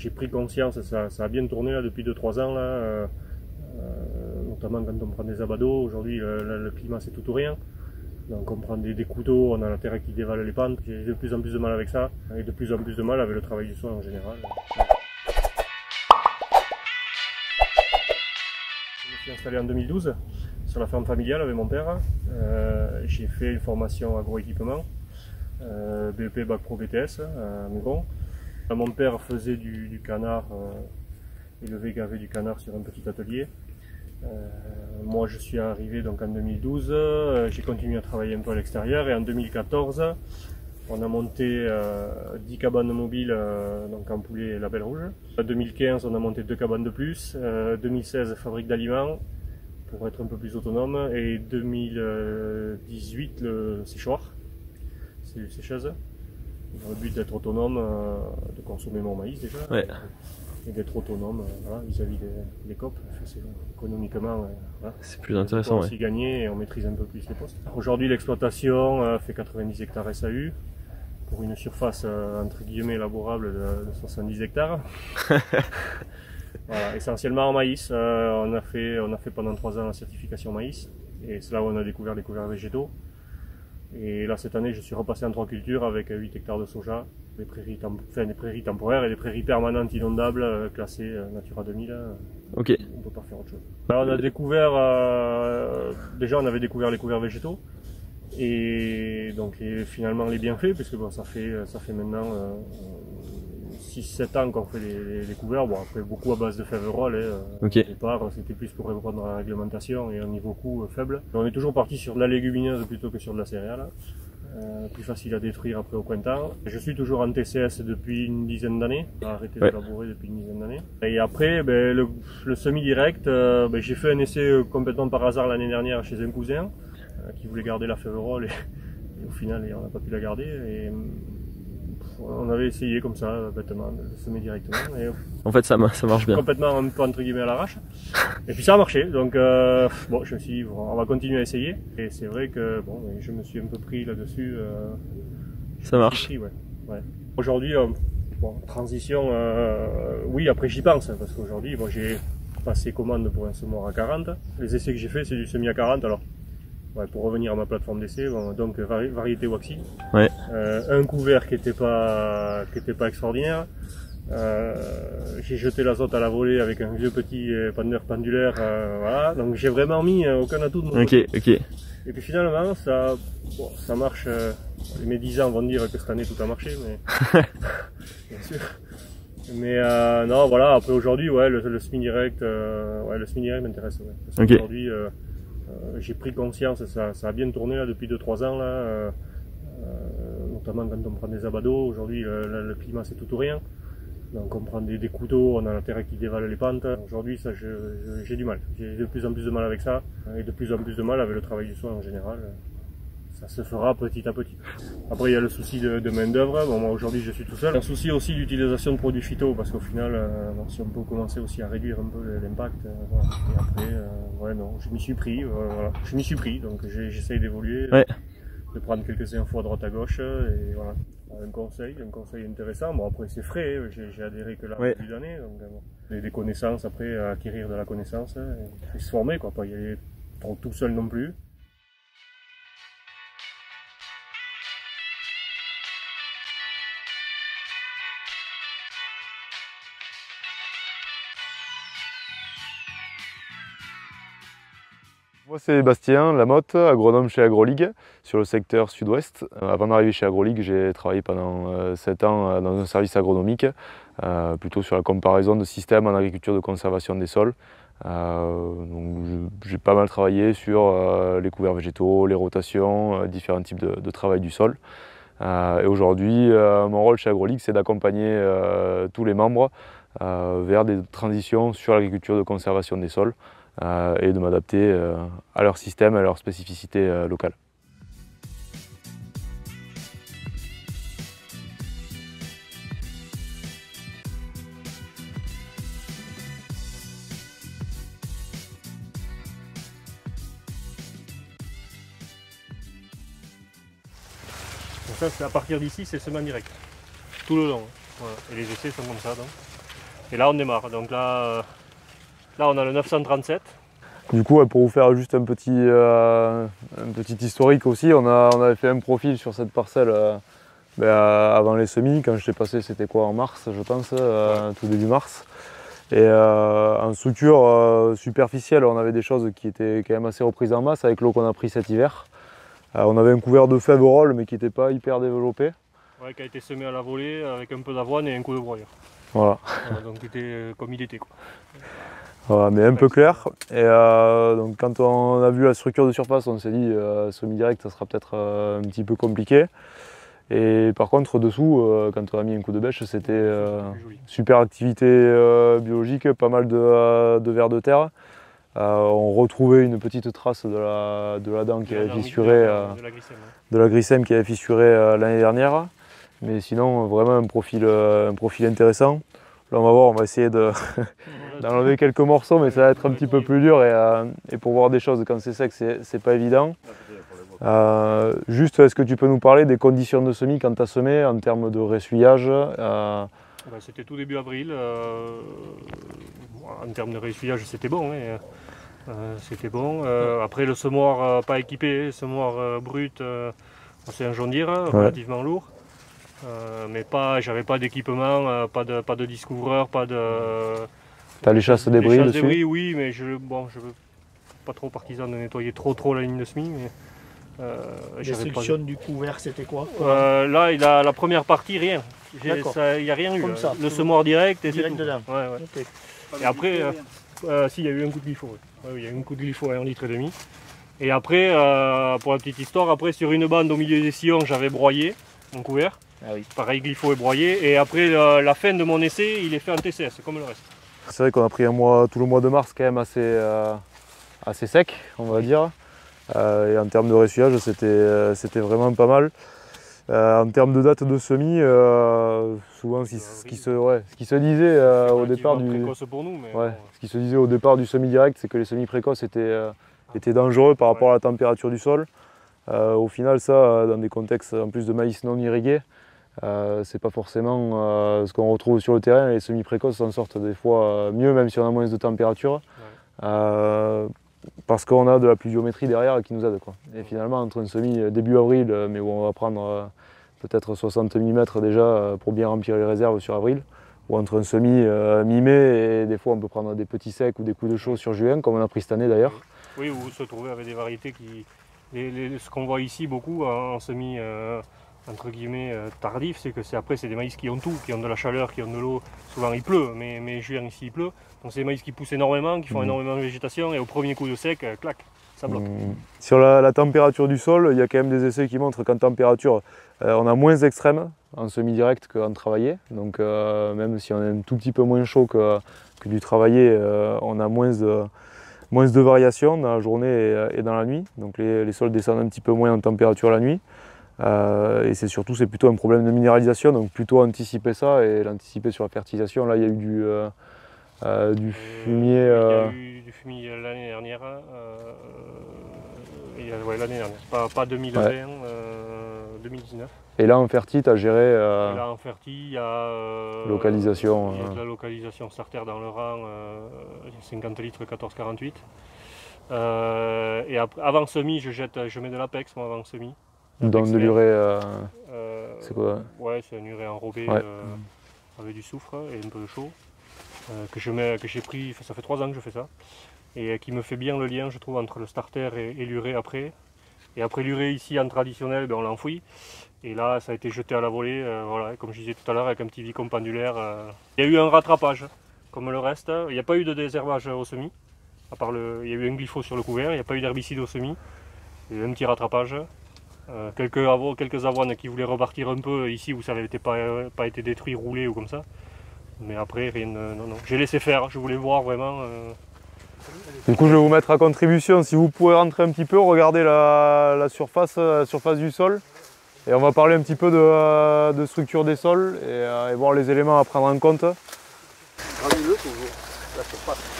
J'ai pris conscience, ça a bien tourné là, depuis 2-3 ans, là, notamment quand on prend des abados. Aujourd'hui le climat c'est tout ou rien. Donc on prend des couteaux, on a la terre qui dévale les pentes. J'ai de plus en plus de mal avec ça et de plus en plus de mal avec le travail du sol en général. Je me suis installé en 2012 sur la ferme familiale avec mon père. J'ai fait une formation agroéquipement, BEP Bac Pro BTS à Meugon. Mon père faisait du canard, élevait, gavait du canard sur un petit atelier. Moi je suis arrivé donc en 2012, j'ai continué à travailler un peu à l'extérieur et en 2014 on a monté 10 cabanes mobiles donc en poulet et label rouge. En 2015 on a monté 2 cabanes de plus, 2016 fabrique d'aliments pour être un peu plus autonome et 2018 le séchoir, c'est une sécheuse. Dans le but d'être autonome, de consommer mon maïs déjà. Ouais. Et d'être autonome voilà, vis-à-vis des COP, économiquement. Voilà. C'est plus intéressant. On peut aussi gagner et on maîtrise un peu plus les postes. Aujourd'hui l'exploitation fait 90 hectares SAU pour une surface entre guillemets labourable de 70 hectares. Voilà, essentiellement en maïs. On a fait pendant 3 ans la certification maïs et c'est là où on a découvert les couverts végétaux. Et là cette année je suis repassé en 3 cultures avec 8 hectares de soja, des prairies temporaires et des prairies permanentes inondables classées Natura 2000. Ok. On ne peut pas faire autre chose. Alors, on a découvert, déjà on avait découvert les couverts végétaux et donc finalement les bienfaits puisque bon, ça fait maintenant 6-7 ans qu'on fait les couverts, bon après beaucoup à base de fèves-rolles. Ok. Au départ c'était plus pour répondre à la réglementation et un niveau coût faible. On est toujours parti sur de la légumineuse plutôt que sur de la céréale. Plus facile à détruire après au printemps. Je suis toujours en TCS depuis une dizaine d'années, j'ai arrêté de labourer depuis une dizaine d'années. Et après le semi-direct, j'ai fait un essai complètement par hasard l'année dernière chez un cousin qui voulait garder la fève-rolle et au final on n'a pas pu la garder. Et, on avait essayé comme ça, bêtement, de semer directement. Et en fait, ça marche bien. Complètement un peu entre guillemets à l'arrache. Et puis ça a marché. Donc bon, je me suis dit, on va continuer à essayer. Et c'est vrai que bon, je me suis un peu pris là-dessus. Ça marche. Pris, ouais. Aujourd'hui, bon, transition, oui, après j'y pense, parce qu'aujourd'hui, bon, j'ai passé commande pour un semoir à 40. Les essais que j'ai fait, c'est du semi à 40. Alors, ouais, pour revenir à ma plateforme d'essai, bon, donc variété waxy, ouais. Un couvert qui était pas extraordinaire. J'ai jeté l'azote à la volée avec un vieux petit pandeur pendulaire, voilà. Donc j'ai vraiment mis aucun atout de mon côté. Ok. Et puis finalement ça marche. Mes 10 ans vont dire que cette année tout a marché, mais bien sûr. Mais non, voilà. Après aujourd'hui, ouais, le semi direct, le semi direct m'intéresse. Ouais, parce qu'aujourd'hui, j'ai pris conscience, ça a bien tourné là, depuis 2-3 ans, là, notamment quand on prend des abados. Aujourd'hui le climat c'est tout ou rien, donc on prend des couteaux, on a la terre qui dévale les pentes. Aujourd'hui ça j'ai du mal, j'ai de plus en plus de mal avec ça et de plus en plus de mal avec le travail du sol en général. Ça se fera petit à petit. Après il y a le souci de main d'œuvre. Bon, moi aujourd'hui je suis tout seul. Un souci aussi d'utilisation de produits phyto, parce qu'au final si on peut commencer aussi à réduire un peu l'impact, voilà. Et après ouais, non, je m'y suis pris, voilà. Je m'y suis pris, donc j'essaye d'évoluer, de prendre quelques infos à droite à gauche et voilà. Un conseil intéressant. Bon après c'est frais, j'ai adhéré que là depuis l'année, donc bon. Des connaissances après, acquérir de la connaissance et se former quoi, pas y aller trop tout seul non plus. Moi c'est Bastien Lamotte, agronome chez AgroLigue sur le secteur sud-ouest. Avant d'arriver chez AgroLigue, j'ai travaillé pendant 7 ans dans un service agronomique, plutôt sur la comparaison de systèmes en agriculture de conservation des sols. J'ai pas mal travaillé sur les couverts végétaux, les rotations, différents types de travail du sol. Et aujourd'hui, mon rôle chez AgroLigue, c'est d'accompagner tous les membres vers des transitions sur l'agriculture de conservation des sols. Et de m'adapter à leur système, à leur spécificité locale. Donc ça, à partir d'ici, c'est semaine direct, tout le long. Voilà. Et les essais sont comme ça. Donc. Et là on démarre, donc là on a le 937. Du coup, pour vous faire juste un petit historique aussi, on avait fait un profil sur cette parcelle avant les semis. Quand je t'ai passé, c'était quoi, en mars, je pense, tout début mars. Et en structure superficielle, on avait des choses qui étaient quand même assez reprises en masse avec l'eau qu'on a pris cet hiver. On avait un couvert de faible rôle, mais qui n'était pas hyper développé. Ouais, qui a été semé à la volée avec un peu d'avoine et un coup de broyeur. Voilà. Donc il était comme il était, quoi. Voilà, mais un peu clair. Et donc quand on a vu la structure de surface, on s'est dit semi-direct, ça sera peut-être un petit peu compliqué. Et par contre, dessous, quand on a mis un coup de bêche, c'était super activité biologique, pas mal de vers de terre. On retrouvait une petite trace de la dent qui avait fissuré, de la grissème qui avait fissuré l'année dernière. Mais sinon, vraiment un profil intéressant. Là, on va voir, on va essayer d'enlever quelques morceaux, mais ça va être un petit peu plus dur. Et pour voir des choses quand c'est sec, c'est pas évident. Juste, est-ce que tu peux nous parler des conditions de semis quand tu as semé en termes de ressuyage? C'était tout début avril. En termes de ressuyage, c'était bon. C'était bon. Après, le semoir pas équipé, le semoir brut, c'est un John Deere, relativement lourd. Mais j'avais pas d'équipement, pas de discouvreur, pas de... T'as les chasses débris dessus? Débris, oui, mais je veux pas trop partisan de nettoyer trop la ligne de semis. Destruction du couvert, c'était quoi? Là, la première partie, rien. Il n'y a rien eu. Comme ça, le semoir direct et direct dedans. Ouais. Okay. Et après, si, il y a eu un coup de glypho. Il y a eu un coup de glypho à 1,5 litre. Et après, pour la petite histoire, après sur une bande au milieu des sillons, j'avais broyé mon couvert. Ah oui. Pareil, glypho et broyé. Et après la fin de mon essai, il est fait en TCS, comme le reste. C'est vrai qu'on a pris tout le mois de mars quand même assez sec, on va dire. Et en termes de ressuyage, c'était vraiment pas mal. En termes de date de semis, souvent ce qui se disait au départ ce qui se disait au départ du semis direct, c'est que les semis précoces étaient dangereux par rapport à la température du sol. Au final, ça, dans des contextes en plus de maïs non irrigué, c'est pas forcément ce qu'on retrouve sur le terrain. Les semis précoces s'en sortent des fois mieux, même si on a moins de température. Parce qu'on a de la pluviométrie derrière qui nous aide, quoi. Et finalement, entre un semis début avril, mais où on va prendre peut-être 60 mm déjà pour bien remplir les réserves sur avril, ou entre un semis mi-mai et des fois on peut prendre des petits secs ou des coups de chaud sur juin, comme on a pris cette année d'ailleurs. Oui, ou se trouver avec des variétés qui... ce qu'on voit ici beaucoup en semis entre guillemets tardif, c'est que après c'est des maïs qui ont tout, qui ont de la chaleur, qui ont de l'eau. Souvent il pleut, mais juin ici il pleut. Donc c'est des maïs qui poussent énormément, qui font énormément de végétation et au premier coup de sec, clac, ça bloque. Sur la température du sol, il y a quand même des essais qui montrent qu'en température, on a moins d'extrêmes en semi-direct qu'en travaillé. Donc même si on est un tout petit peu moins chaud que du travaillé, on a moins de variations dans la journée et dans la nuit. Donc les sols descendent un petit peu moins en température la nuit. Et c'est plutôt un problème de minéralisation, donc plutôt anticiper ça et l'anticiper sur la fertilisation. Là il y a eu du fumier. Il y a eu du fumier l'année dernière. L'année dernière, pas 2020, 2019. Et là en ferti, tu as géré. Là en ferti, il y a. Localisation. Il y a de la localisation starter dans le rang, 50 litres 14-48. Et avant semis, je mets de l'Apex moi avant semis. Donc de l'urée, c'est quoi? Ouais, c'est un urée enrobé avec du soufre et un peu de chaud. Que j'ai pris, ça fait 3 ans que je fais ça. Et qui me fait bien le lien, je trouve, entre le starter et l'urée après. Et après l'urée ici en traditionnel, on l'enfouit. Et là, ça a été jeté à la volée, voilà, comme je disais tout à l'heure, avec un petit vicomte pendulaire. Il y a eu un rattrapage, comme le reste. Il n'y a pas eu de désherbage au semis. À part il y a eu un glypho sur le couvert, il n'y a pas eu d'herbicide au semis. Il y a eu un petit rattrapage. Quelques avoines qui voulaient repartir un peu ici où ça n'avait pas été détruit, roulé ou comme ça. Mais après, rien. Non. J'ai laissé faire, je voulais voir vraiment. Du coup, je vais vous mettre à contribution. Si vous pouvez rentrer un petit peu, regarder la surface du sol. Et on va parler un petit peu de structure des sols et voir les éléments à prendre en compte. Granuleux toujours, la surface.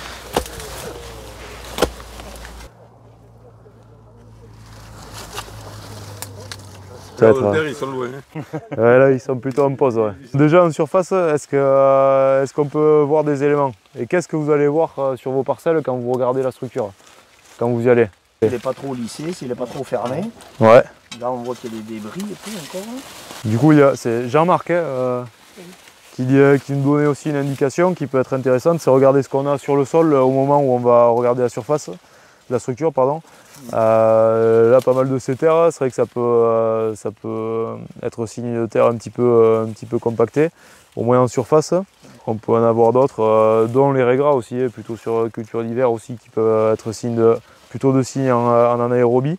Derrière, ils sont loin. Ouais, là, ils sont plutôt en pause. Ouais. Déjà en surface, est-ce qu'on peut voir des éléments? Et qu'est-ce que vous allez voir sur vos parcelles quand vous regardez la structure, quand vous y allez? Il n'est pas trop lissé, s'il n'est pas trop fermé. Ouais. Là, on voit qu'il y a des débris et tout encore. Du coup, c'est Jean-Marc qui nous donnait aussi une indication qui peut être intéressante, c'est regarder ce qu'on a sur le sol au moment où on va regarder la surface, la structure, pardon. Là, pas mal de ces terres, c'est vrai que ça peut être signe de terre un petit peu compacté, au moins en surface. On peut en avoir d'autres, dont les régras aussi, plutôt sur culture d'hiver aussi, qui peuvent être plutôt de signes en anaérobie,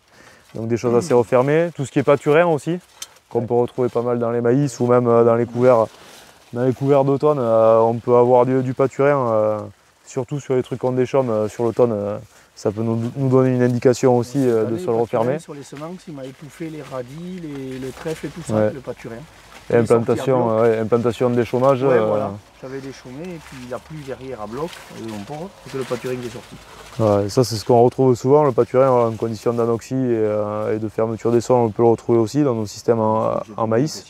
donc des choses assez refermées. Tout ce qui est pâturin aussi, qu'on peut retrouver pas mal dans les maïs ou même dans les couverts d'automne, on peut avoir du pâturin, surtout sur les trucs qu'on déchaume sur l'automne. Ça peut nous donner une indication aussi de sol refermé. Sur les semences, il m'a étouffé les radis, le trèfle et tout ça, le pâturin. Et implantation de déchaumage. Ouais, voilà. J'avais déchaumé et puis la pluie derrière à bloc, et que le pâturin est sorti. Ouais, ça c'est ce qu'on retrouve souvent, le pâturin en condition d'anoxie et de fermeture des sols, on peut le retrouver aussi dans nos systèmes en maïs.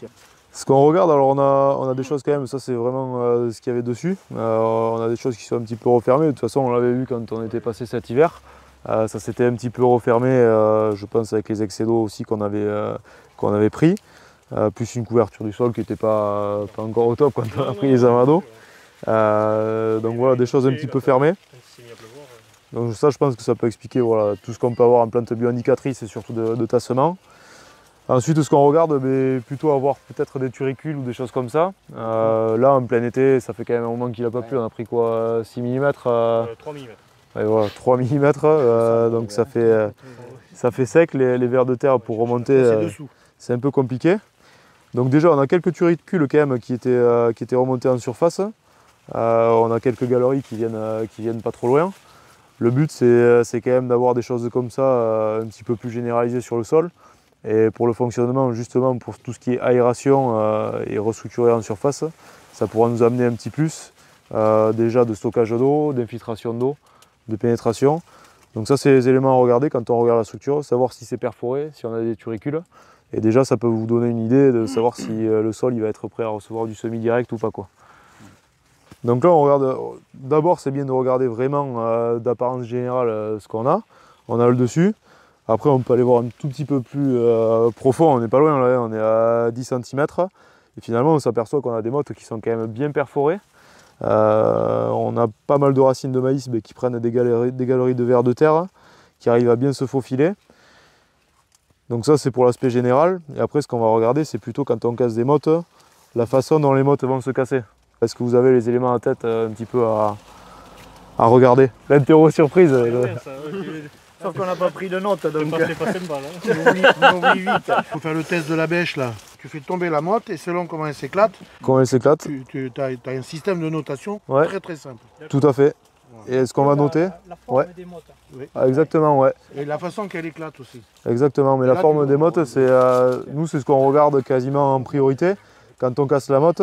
Ce qu'on regarde, alors on a des choses quand même, ça c'est vraiment ce qu'il y avait dessus. On a des choses qui sont un petit peu refermées, de toute façon on l'avait vu quand on était passé cet hiver. Ça s'était un petit peu refermé, je pense avec les excès d'eau aussi qu'on avait pris. Plus une couverture du sol qui n'était pas encore au top quand on a pris les amados. Donc voilà, des choses un petit peu fermées. Donc ça je pense que ça peut expliquer voilà, tout ce qu'on peut avoir en plante bioindicatrice et surtout de tassement. Ensuite, ce qu'on regarde, plutôt avoir peut-être des turicules ou des choses comme ça. Là, en plein été, ça fait quand même un moment qu'il n'a pas plu. On a pris quoi, 6 mm 3 mm. Ouais, voilà, 3 mm. Donc ça fait sec. Les vers de terre pour remonter, c'est un peu compliqué. Donc déjà, on a quelques turicules quand même qui étaient remontés en surface. On a quelques galeries qui viennent pas trop loin. Le but, c'est quand même d'avoir des choses comme ça un petit peu plus généralisées sur le sol. Et pour le fonctionnement, justement, pour tout ce qui est aération et restructurer en surface, ça pourra nous amener un petit plus déjà de stockage d'eau, d'infiltration d'eau, de pénétration. Donc ça, c'est les éléments à regarder quand on regarde la structure, savoir si c'est perforé, si on a des turicules. Et déjà, ça peut vous donner une idée de savoir si le sol il va être prêt à recevoir du semi-direct ou pas, quoi. Donc là, on regarde. D'abord, c'est bien de regarder vraiment d'apparence générale ce qu'on a. On a le dessus. Après, on peut aller voir un tout petit peu plus profond, on n'est pas loin, là, on est à 10 cm. Et finalement, on s'aperçoit qu'on a des mottes qui sont quand même bien perforées. On a pas mal de racines de maïs qui prennent des galeries de vers de terre, qui arrivent à bien se faufiler. Donc ça, c'est pour l'aspect général. Et après, ce qu'on va regarder, c'est plutôt quand on casse des mottes, la façon dont les mottes vont se casser. Est-ce que vous avez les éléments en tête un petit peu à regarder? L'interro surprise. Sauf qu'on n'a pas pris de notes, donc c'est pas sympa, là. on oublie vite. Il faut faire le test de la bêche là. Tu fais tomber la motte et selon comment elle s'éclate, tu as un système de notation très très simple. Tout à fait. Et est-ce qu'on va noter? La forme des mottes. Oui. Ah, exactement, ouais. Et la façon qu'elle éclate aussi. Exactement, mais la forme des mottes, nous c'est ce qu'on regarde quasiment en priorité. Quand on casse la motte,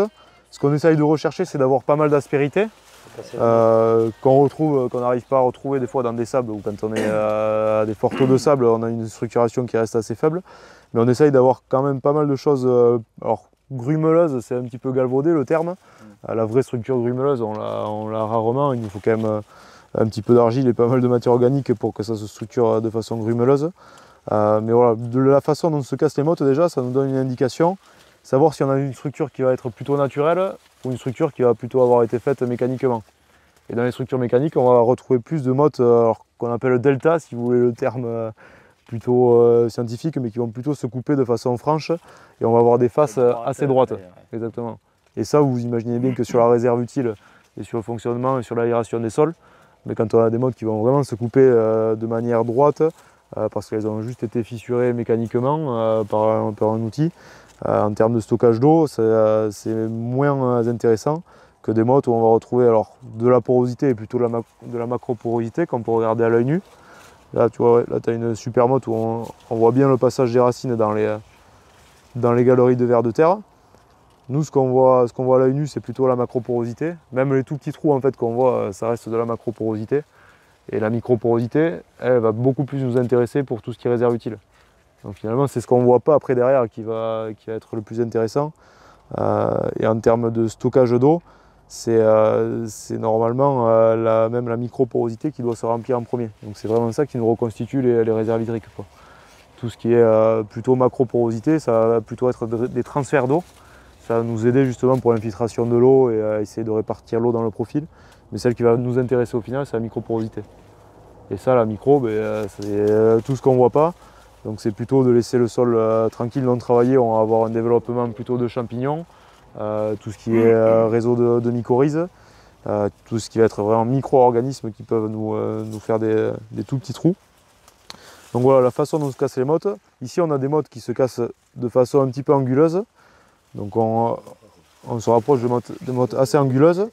ce qu'on essaye de rechercher, c'est d'avoir pas mal d'aspérité. Qu'on n'arrive pas à retrouver des fois dans des sables ou quand on est à des forts taux de sable, on a une structuration qui reste assez faible. Mais on essaye d'avoir quand même pas mal de choses. Alors, grumeleuse, c'est un petit peu galvaudé le terme. La vraie structure grumeleuse, on l'a rarement. Il nous faut quand même un petit peu d'argile et pas mal de matière organique pour que ça se structure de façon grumeleuse. Mais voilà, de la façon dont se cassent les mottes, déjà, ça nous donne une indication. Savoir si on a une structure qui va être plutôt naturelle ou une structure qui va plutôt avoir été faite mécaniquement. Et dans les structures mécaniques, on va retrouver plus de mottes qu'on appelle delta, si vous voulez le terme plutôt scientifique, mais qui vont plutôt se couper de façon franche et on va avoir des faces assez droites. Exactement. Et ça, vous imaginez bien que sur la réserve utile et sur le fonctionnement et sur l'aération des sols, mais quand on a des mottes qui vont vraiment se couper de manière droite, parce qu'elles ont juste été fissurées mécaniquement par un outil, en termes de stockage d'eau, c'est moins intéressant que des mottes où on va retrouver alors, de la porosité et plutôt de la macroporosité qu'on peut regarder à l'œil nu. Là, tu vois, là, tu as une super motte où on voit bien le passage des racines dans les galeries de vers de terre. Nous, ce qu'on voit à l'œil nu, c'est plutôt la macroporosité. Même les tout petits trous en fait, qu'on voit, ça reste de la macroporosité. Et la microporosité, elle va beaucoup plus nous intéresser pour tout ce qui est réserve utile. Donc finalement, c'est ce qu'on ne voit pas après derrière qui va être le plus intéressant. Et en termes de stockage d'eau, c'est normalement même la microporosité qui doit se remplir en premier. Donc c'est vraiment ça qui nous reconstitue les réserves hydriques, quoi. Tout ce qui est plutôt macroporosité, ça va plutôt être des transferts d'eau. Ça va nous aider justement pour l'infiltration de l'eau et essayer de répartir l'eau dans le profil. Mais celle qui va nous intéresser au final, c'est la microporosité. Et ça, la micro, c'est tout ce qu'on ne voit pas. Donc c'est plutôt de laisser le sol tranquille, non travaillé. On va avoir un développement plutôt de champignons, tout ce qui est réseau de mycorhizes, tout ce qui va être vraiment micro-organismes qui peuvent nous faire des tout petits trous. Donc voilà la façon dont se cassent les mottes. Ici on a des mottes qui se cassent de façon un petit peu anguleuse. Donc on se rapproche de mottes assez anguleuses.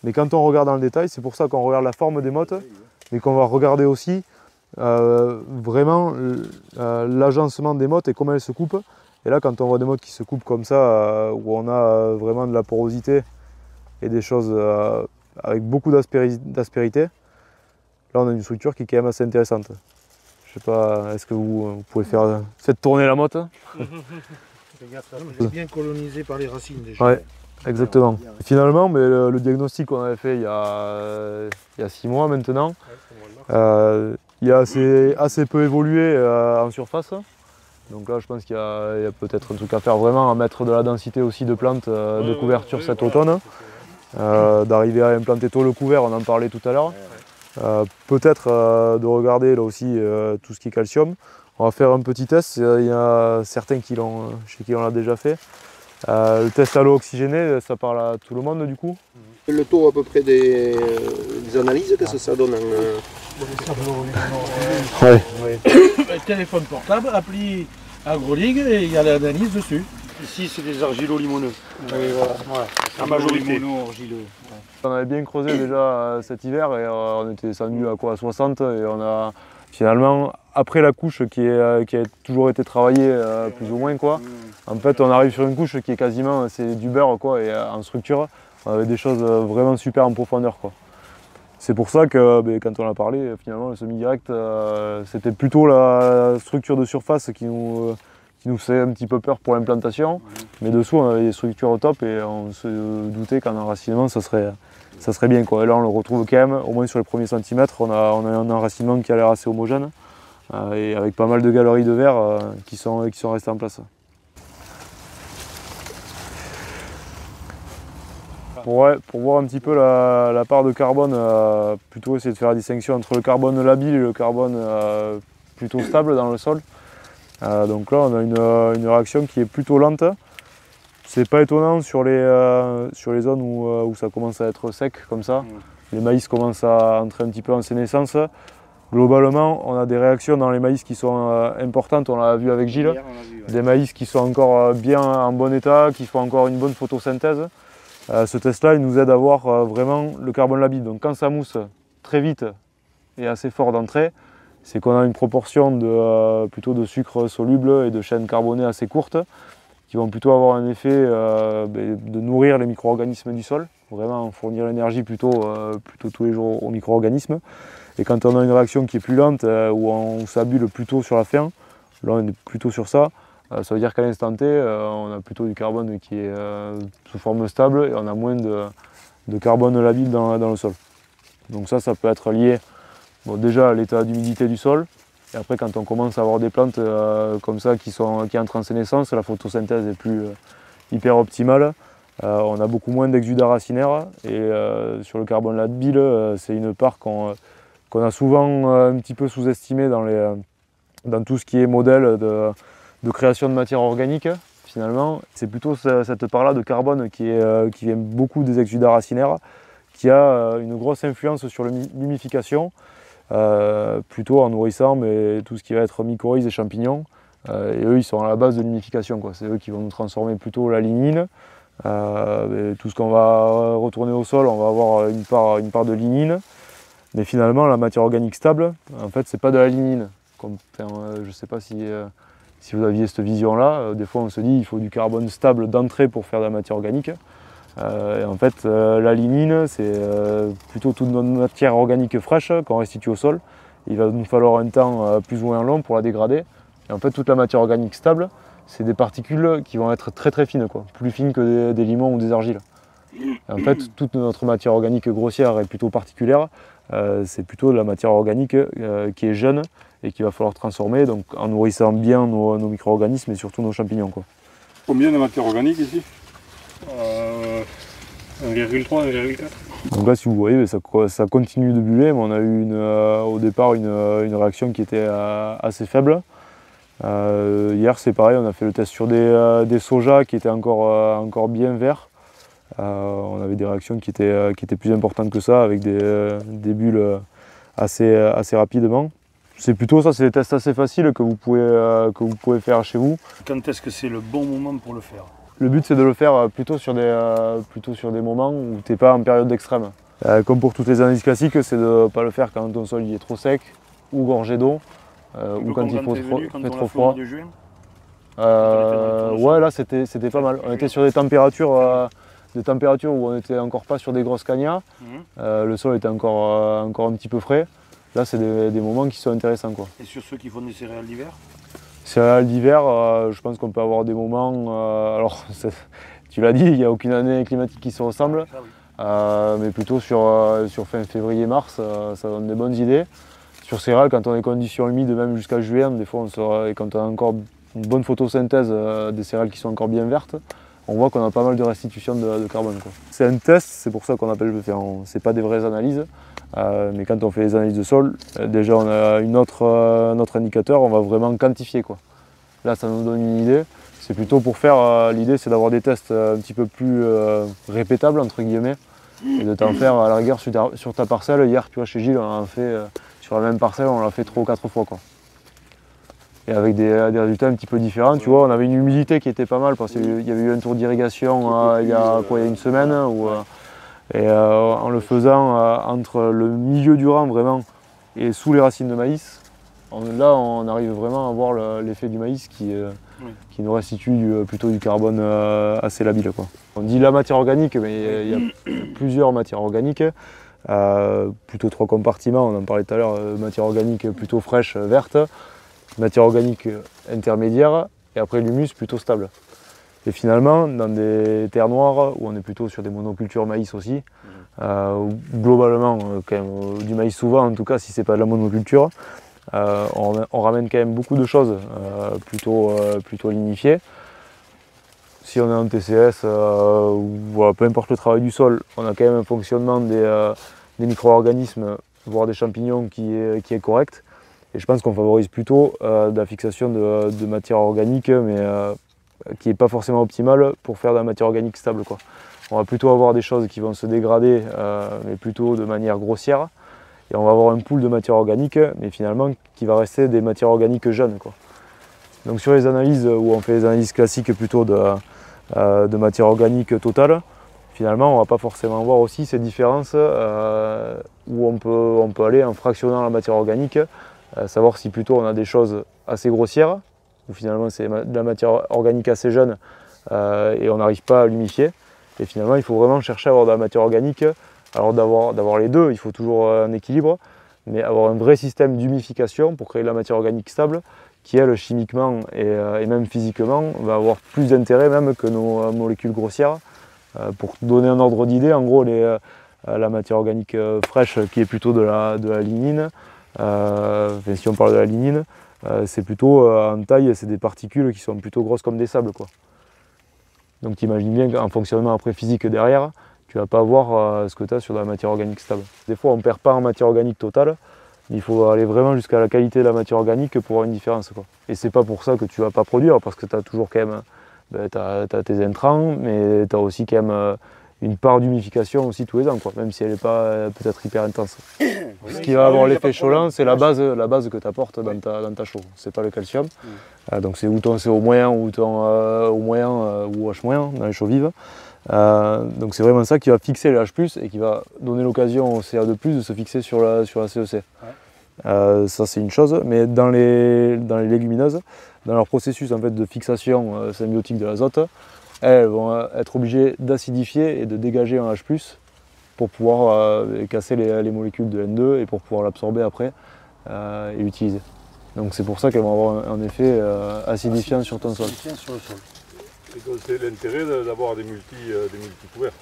Mais quand on regarde dans le détail, c'est pour ça qu'on regarde la forme des mottes, mais qu'on va regarder aussi vraiment l'agencement des mottes et comment elles se coupent. Et là quand on voit des mottes qui se coupent comme ça, où on a vraiment de la porosité et des choses avec beaucoup d'aspérité, là on a une structure qui est quand même assez intéressante. Je sais pas, est-ce que vous pouvez faites tourner la motte? C'est bien colonisé par les racines déjà. Ouais, exactement. Et finalement, mais le diagnostic qu'on avait fait il y a 6 mois maintenant, il a assez peu évolué en surface. Donc là, je pense qu'il y a peut-être un truc à faire vraiment, à mettre de la densité aussi de plantes de couverture cet automne. D'arriver à implanter tôt le couvert, on en parlait tout à l'heure. Peut-être de regarder là aussi tout ce qui est calcium. On va faire un petit test, il y a certains chez qui on l'a déjà fait. Le test à l'eau oxygénée, ça parle à tout le monde du coup. Le taux à peu près des analyses, qu'est-ce que ça donne Téléphone portable, appli AgroLeague et il y a l'analyse dessus. Ici c'est des argilo-limoneux. Voilà. La majorité. On avait bien creusé déjà cet hiver et on était descendu à quoi, à 60 et on a finalement, après la couche qui a toujours été travaillée plus ou moins, quoi, en fait on arrive sur une couche qui est quasiment, c'est du beurre quoi, et en structure, on avait des choses vraiment super en profondeur, quoi. C'est pour ça que quand on a parlé, finalement le semi-direct, c'était plutôt la structure de surface qui nous faisait un petit peu peur pour l'implantation, mais dessous on avait des structures au top et on se doutait qu'en enracinement ça serait bien, quoi. Et là on le retrouve quand même, au moins sur les premiers centimètres, on a un enracinement qui a l'air assez homogène et avec pas mal de galeries de verre qui sont restées en place. Pour voir un petit peu la part de carbone, plutôt essayer de faire la distinction entre le carbone labile et le carbone plutôt stable dans le sol. Donc là on a une réaction qui est plutôt lente. C'est pas étonnant sur les zones où ça commence à être sec comme ça. Les maïs commencent à entrer un petit peu en sénescence. Globalement, on a des réactions dans les maïs qui sont importantes, on l'a vu avec Gilles. Des maïs qui sont encore bien en bon état, qui font encore une bonne photosynthèse. Ce test-là, il nous aide à voir vraiment le carbone labile. Donc quand ça mousse très vite et assez fort d'entrée, c'est qu'on a une proportion plutôt de sucre soluble et de chaînes carbonées assez courtes, qui vont plutôt avoir un effet de nourrir les micro-organismes du sol, vraiment fournir l'énergie plutôt tous les jours aux micro-organismes. Et quand on a une réaction qui est plus lente, où on s'abule plutôt sur la fin, là on est plutôt sur ça, ça veut dire qu'à l'instant T, on a plutôt du carbone qui est sous forme stable et on a moins de carbone labile dans le sol. Donc ça peut être lié déjà à l'état d'humidité du sol. Et après, quand on commence à avoir des plantes comme ça qui entrent en sénescence, la photosynthèse est plus hyper optimale. On a beaucoup moins d'exudats racinaires. Et sur le carbone labile, c'est une part qu'on a souvent un petit peu sous-estimée dans tout ce qui est modèle de création de matière organique. Finalement, c'est plutôt cette part-là de carbone qui vient beaucoup des exudats racinaires, qui a une grosse influence sur l'humification. Plutôt en nourrissant tout ce qui va être mycorhizes et champignons, et eux ils sont à la base de l'humification, c'est eux qui vont nous transformer plutôt la lignine. Tout ce qu'on va retourner au sol, on va avoir une part de lignine, mais finalement la matière organique stable, en fait c'est pas de la lignine. Je sais pas si vous aviez cette vision là, des fois on se dit il faut du carbone stable d'entrée pour faire de la matière organique. Et en fait, la lignine, c'est plutôt toute notre matière organique fraîche qu'on restitue au sol. Il va nous falloir un temps plus ou moins long pour la dégrader. Et en fait, toute la matière organique stable, c'est des particules qui vont être très très fines, quoi, plus fines que des limons ou des argiles. Et en fait, toute notre matière organique grossière est plutôt particulière. C'est plutôt de la matière organique qui est jeune et qu'il va falloir transformer, donc en nourrissant bien nos micro-organismes et surtout nos champignons, quoi. Combien de matière organique ici? 1,3, 1,4. Donc là, si vous voyez, ça continue de buller, mais on a eu au départ une réaction qui était assez faible. Hier, c'est pareil, on a fait le test sur des sojas qui étaient encore bien verts. On avait des réactions qui étaient plus importantes que ça, avec des bulles assez rapidement. C'est plutôt ça, c'est des tests assez faciles que vous pouvez faire chez vous. Quand est-ce que c'est le bon moment pour le faire? Le but, c'est de le faire plutôt sur des moments où tu n'es pas en période d'extrême. Comme pour toutes les analyses classiques, c'est de ne pas le faire quand ton sol il est trop sec ou gorgé d'eau, ou quand il fait trop froid. Ouais, là c'était pas mal. On était sur des températures où on n'était encore pas sur des grosses cagnards. Le sol était encore un petit peu frais. Là, c'est des moments qui sont intéressants, quoi. Et sur ceux qui font des céréales d'hiver? Céréales d'hiver, je pense qu'on peut avoir des moments. Alors, tu l'as dit, il n'y a aucune année climatique qui se ressemble. Mais plutôt sur fin février-mars, ça donne des bonnes idées. Sur céréales, quand on a des conditions humides, même jusqu'à juin, des fois, et quand on a encore une bonne photosynthèse des céréales qui sont encore bien vertes, on voit qu'on a pas mal de restitution de carbone, quoi. C'est un test, c'est pour ça qu'on appelle le faire. C'est pas des vraies analyses, mais quand on fait les analyses de sol, déjà on a un autre indicateur, on va vraiment quantifier, quoi. Là, ça nous donne une idée. C'est plutôt pour faire, l'idée c'est d'avoir des tests un petit peu plus répétables, entre guillemets, et de t'en faire à la rigueur sur ta parcelle. Hier, tu vois, chez Gilles, on a fait sur la même parcelle, on l'a fait 3 ou 4 fois, quoi. Et avec des résultats un petit peu différents. Tu vois, on avait une humidité qui était pas mal parce qu'il y avait eu un tour d'irrigation il y a une semaine. En le faisant entre le milieu du rang vraiment et sous les racines de maïs, là on arrive vraiment à voir l'effet du maïs qui nous restitue plutôt du carbone assez labile, quoi. On dit la matière organique, mais il y a plusieurs matières organiques. Plutôt 3 compartiments, on en parlait tout à l'heure, matière organique plutôt fraîche, verte, matière organique intermédiaire et après l'humus plutôt stable. Et finalement, dans des terres noires où on est plutôt sur des monocultures maïs aussi, globalement quand même, du maïs souvent en tout cas si c'est pas de la monoculture, on ramène quand même beaucoup de choses plutôt lignifiées. Si on est en TCS, voilà, peu importe le travail du sol, on a quand même un fonctionnement des micro-organismes, voire des champignons qui est correct. Et je pense qu'on favorise plutôt de la fixation de matière organique, mais qui n'est pas forcément optimale pour faire de la matière organique stable, quoi. On va plutôt avoir des choses qui vont se dégrader, mais plutôt de manière grossière. Et on va avoir un pool de matière organique, mais finalement qui va rester des matières organiques jeunes, quoi. Donc sur les analyses où on fait les analyses classiques plutôt de matière organique totale, finalement on ne va pas forcément voir aussi ces différences où on peut aller en fractionnant la matière organique, savoir si plutôt on a des choses assez grossières, où finalement c'est de la matière organique assez jeune et on n'arrive pas à l'humifier. Et finalement il faut vraiment chercher à avoir de la matière organique. Alors d'avoir les deux, il faut toujours un équilibre, mais avoir un vrai système d'humification pour créer de la matière organique stable, qui elle, chimiquement et même physiquement, va avoir plus d'intérêt même que nos molécules grossières. Pour donner un ordre d'idée, en gros, la matière organique fraîche, qui est plutôt de la lignine, si on parle de la lignine, c'est plutôt en taille, c'est des particules qui sont plutôt grosses comme des sables, quoi. Donc tu imagines bien qu'en fonctionnement après physique derrière, tu ne vas pas avoir ce que tu as sur de la matière organique stable. Des fois on ne perd pas en matière organique totale, mais il faut aller vraiment jusqu'à la qualité de la matière organique pour avoir une différence, quoi. Et c'est pas pour ça que tu ne vas pas produire, parce que tu as toujours quand même t'as tes intrants, mais tu as aussi quand même une part d'humification aussi tous les ans, quoi, même si elle n'est pas peut-être hyper intense. Ce qui va avoir l'effet Cholan, c'est la base que tu apportes dans ta chaux, c'est pas le calcium. Donc c'est ou ton CO- ou ton O- ou H- dans les chaux vives. Donc c'est vraiment ça qui va fixer le H+, et qui va donner l'occasion au CA2+ de se fixer sur la CEC. Ça c'est une chose, mais dans les légumineuses, dans leur processus en fait, de fixation symbiotique de l'azote, elles vont être obligées d'acidifier et de dégager un H+, pour pouvoir casser les molécules de N2 et pour pouvoir l'absorber après et l'utiliser. Donc c'est pour ça qu'elles vont avoir un effet acidifiant sur ton sol. Sur le sol. C'est l'intérêt d'avoir des multicouverts.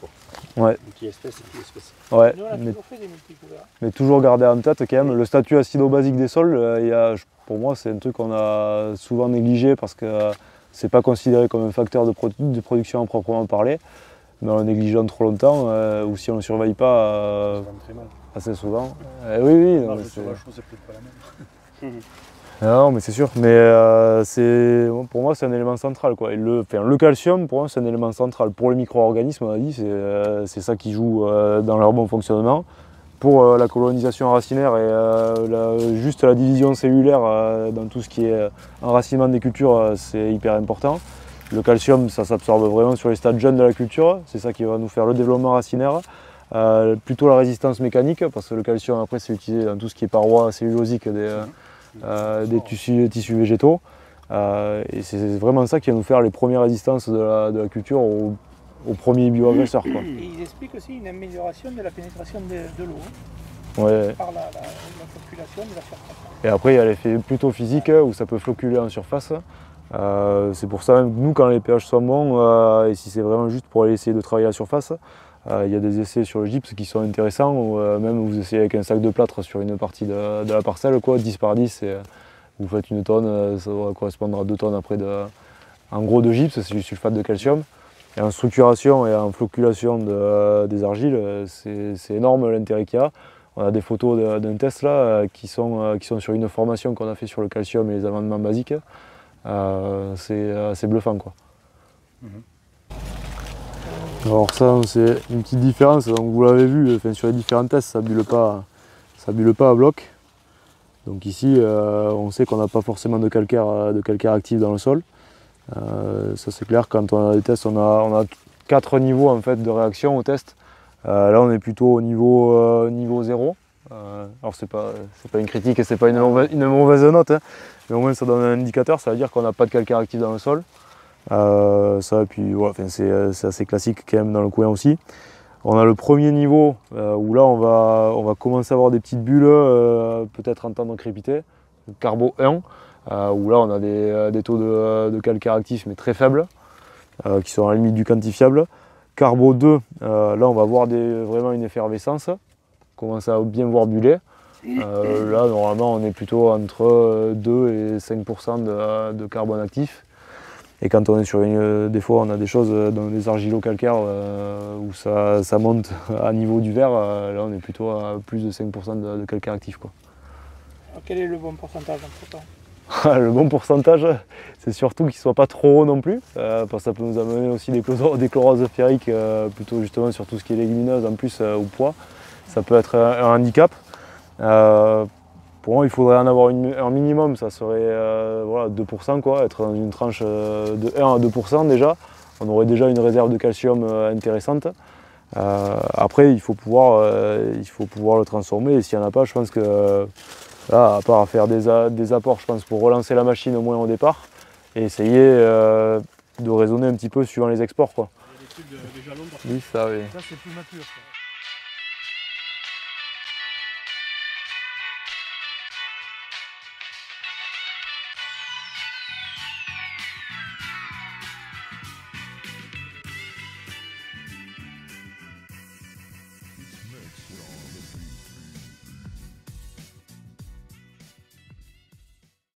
Ouais. Multi-espèces et multi-espèces. Ouais. Nous, on a toujours fait des multicouverts. Mais toujours garder en tête quand même le statut acido-basique des sols. Pour moi, c'est un truc qu'on a souvent négligé parce que c'est pas considéré comme un facteur de production à proprement parler. Mais en le négligeant trop longtemps, ou si on ne le surveille pas assez souvent. Oui. Non, c'est peut-être pas la même. Non, mais c'est sûr. Mais pour moi, c'est un élément central, quoi. Et le calcium, pour moi, c'est un élément central. Pour les micro-organismes, on a dit, c'est ça qui joue dans leur bon fonctionnement. Pour la colonisation racinaire et juste la division cellulaire dans tout ce qui est enracinement des cultures, c'est hyper important. Le calcium, ça s'absorbe vraiment sur les stades jeunes de la culture. C'est ça qui va nous faire le développement racinaire. Plutôt la résistance mécanique, parce que le calcium, après, c'est utilisé dans tout ce qui est parois cellulosiques des tissus végétaux. Et c'est vraiment ça qui va nous faire les premières résistances de la culture aux premiers bioagresseurs, quoi. Et ils expliquent aussi une amélioration de la pénétration de l'eau. Ouais. Par la floculation de la surface. Et après, il y a l'effet plutôt physique où ça peut floculer en surface. C'est pour ça, nous, quand les pH sont bons, et si c'est vraiment juste pour aller essayer de travailler à la surface, il y a des essais sur le gypse qui sont intéressants, ou même vous essayez avec un sac de plâtre sur une partie de la parcelle, quoi, 10 par 10, et vous faites 1 tonne, ça va correspondre à 2 tonnes après en gros de gypse, c'est du sulfate de calcium. Et en structuration et en floculation des argiles, c'est énorme l'intérêt qu'il y a. On a des photos d'un test là qui sont sur une formation qu'on a fait sur le calcium et les amendements basiques. C'est bluffant, quoi. Alors ça, c'est une petite différence. Donc vous l'avez vu, sur les différents tests, ça bulle pas à bloc. Donc ici, on sait qu'on n'a pas forcément de calcaire actif dans le sol. Ça c'est clair. Quand on a des tests, on a 4 niveaux en fait de réaction au test. Là, on est plutôt au niveau 0. Alors c'est pas une critique et c'est pas une mauvaise note, hein, mais au moins ça donne un indicateur. Ça veut dire qu'on n'a pas de calcaire actif dans le sol. Ça, et puis voilà, c'est assez classique quand même dans le coin aussi. On a le premier niveau où là on va commencer à avoir des petites bulles, peut-être entendre crépiter, carbo 1, où là on a des taux de calcaire actif mais très faibles, qui sont à la limite du quantifiable. Carbo 2, là on va voir vraiment une effervescence, on commence à bien voir buller. Là normalement on est plutôt entre 2 et 5% de carbone actif. Et quand on est sur des fois on a des choses dans les argilo-calcaires où ça monte à niveau du verre, là on est plutôt à plus de 5% de calcaire actif, quoi. Alors, quel est le bon pourcentage entre temps? Le bon pourcentage, c'est surtout qu'il ne soit pas trop haut non plus, parce que ça peut nous amener aussi des chloroses ferriques, plutôt justement sur tout ce qui est légumineuse en plus au poids. Ça peut être un handicap. Pour moi, il faudrait en avoir un minimum, ça serait voilà, 2%, quoi, être dans une tranche de 1 à 2% déjà. On aurait déjà une réserve de calcium intéressante. Après, il faut pouvoir le transformer, et s'il n'y en a pas, je pense que là, à part à faire des apports, je pense, pour relancer la machine au moins au départ, et essayer de raisonner un petit peu suivant les exports, quoi. Il y a des trucs déjà longs. Oui, ça, oui. Ça, c'est plus mature, ça.